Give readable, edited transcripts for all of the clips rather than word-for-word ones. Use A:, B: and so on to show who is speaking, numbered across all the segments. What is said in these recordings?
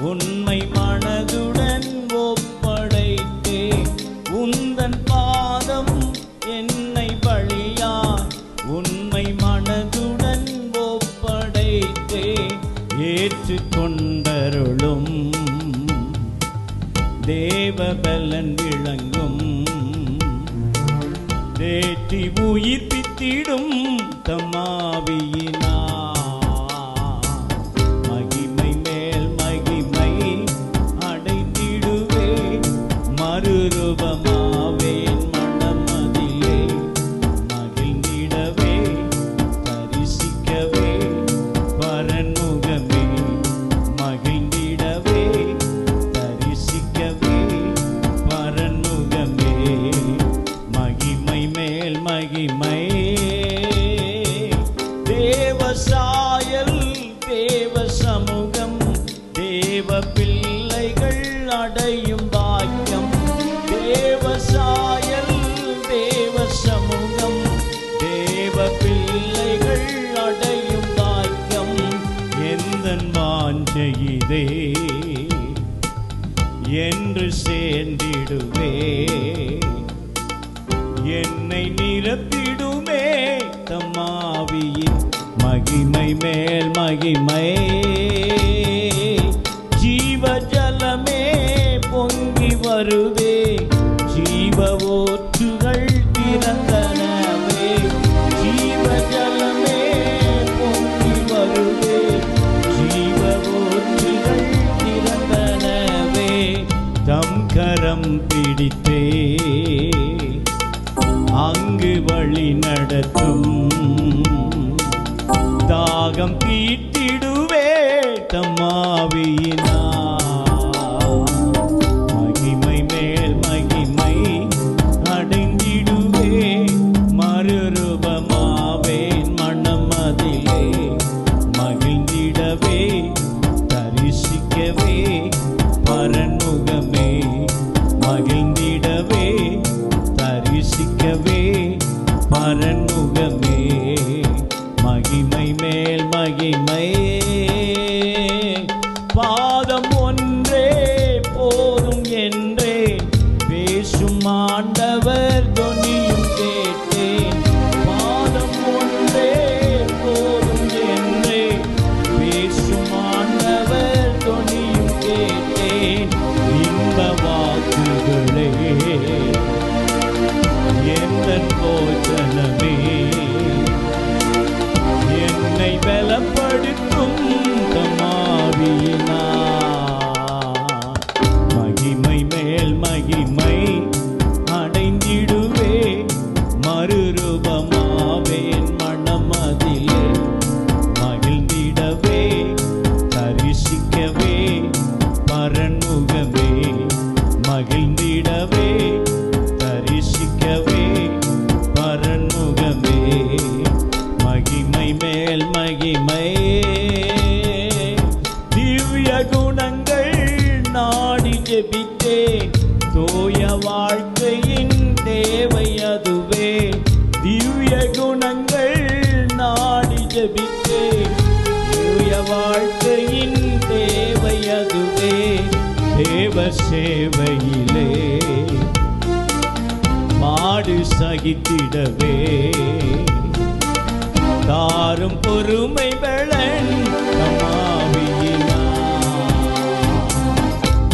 A: உண்மை மனதுடன் ஒப்படைத்தே உந்தன் பாதம் என்னை பலியாய் உண்மை மனதுடன் ஒப்படைத்தே ஏற்றுக்கொண்டருளும் தேவபலன் விளங்கும் தேற்றி உயிர்ப்பித்திடும் தம்மாவியினா மகிமை மேல் மகிமை அடைந்திடுவே மறுரூபமாவேன் மனமதிலே மகிழ்ந்திடவே தரிசிக்கவே பரன்முகமே மகிழ்ந்திடவே தரிசிக்கவே பரன்முகமே மகிமை மேல் மகிமை தேவசாயல் தேவ சமூகம் தேவ பிள்ளைகள் அடையும் பாக்கியம் தேவசாயல் தேவ சமூகம் தேவ பிள்ளைகள் அடையும் பாக்கியம் எந்தன் வாஞ்சையிதே என்று சேர்ந்திடுவே என்னை நிரப்பிடுமே தம்மாவியின் மகிமை மேல் மகிமை ஜீவ ஜலமே பொங்கி வருவே ஜீவ ஊற்றுகள் திறந்தனவே ஜீவ ஜலமே பொங்கி வருவே ஜீவ ஊற்றுகள் திறந்தனவே தம் கரம் பிடித்தே அங்கு வழி நடத்தும் தாகம் தீட்டிடுவே தம்மாவியினா மகிமை மேல் மகிமை அடைந்திடுவே மறுரூபமாவேன் மனமதிலே மகிழ்ந்திடவே தரிசிக்கவே பரன்முகமே மகிழ்ந்திடவே தரிசிக்கவே பரன்முகமே மகிமை மேல் மகிமை பாதம் ஒன்றே போதும் என்றே பேசும் ஆண்டவர் தொனியும் கேட்டேன் பாதம் ஒன்றே போதும் என்றே பேசும் ஆண்டவர் தொனியும் கேட்டேன் இன்ப வாக்குகளே எந்தன் போஜனமே என்னை பலப்படுத்தும் தம்மாவியினா மகிமை மேல் மகிமை அடைந்திடுவே மறுரூபமாவேன் மனமதிலே மகிழ்ந்திடவே தரிசிக்கவே பரன்முகமே மகிழ்ந்திடவே தரிசிக்கவே பரன்முகமே மகிமை மேல் மகிமை திவ்ய குணங்கள் நாடி ஜெபித்தே தூய வாழ்க்கையின் தேவை அதுவே திவ்ய குணங்கள் நாடி ஜெபித்தே தூய வாழ்க்கையின் தேவை அதுவே தேவ சேவையிலே மாடு சகித்திடவே தாரும் பொறுமை பலன் தம்மாவியினா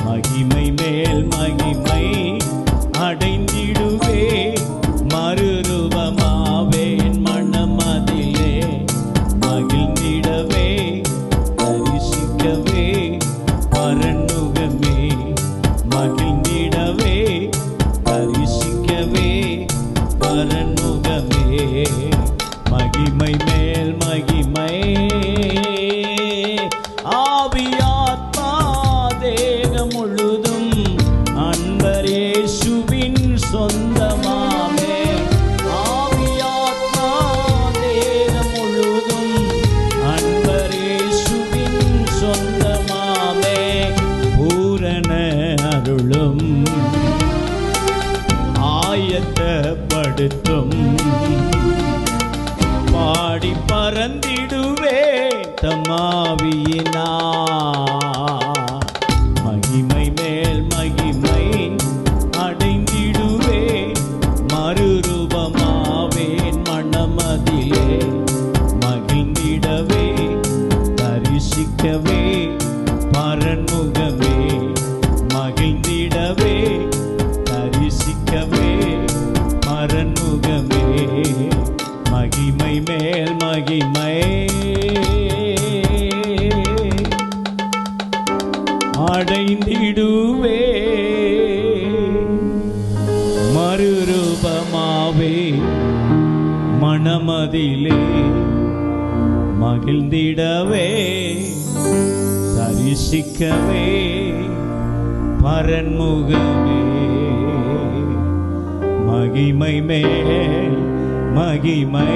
A: மகிமை மேல் மகிமை அடைந்திடுவே மறுரூபமாவேன் மனமதிலே மகிழ்ந்திடவே தரிசிக்கவே பரன்முகமே மகிழ்ந்திடவே தரிசிக்கவே பரன்முகமே மகிமை மேல் மகிமை ஆவியாத்மா தேகம் முழுதும் அன்பர் இயேசுவின் சொந்தமாமே ஆவியாத்மா தேகம் முழுதும் அன்பர் இயேசுவின் சொந்தமாமே பூரண அருளும் ஆயத்தப்படுத்தும் பாடி பறந்திடுவே தம்மாவியினா அடைந்திடுவே மறுரூபமாவே மனமதிலே மகிழ்ந்திடவே தரிசிக்கவே பரன்முகமே மகிமை மேல் மகிமை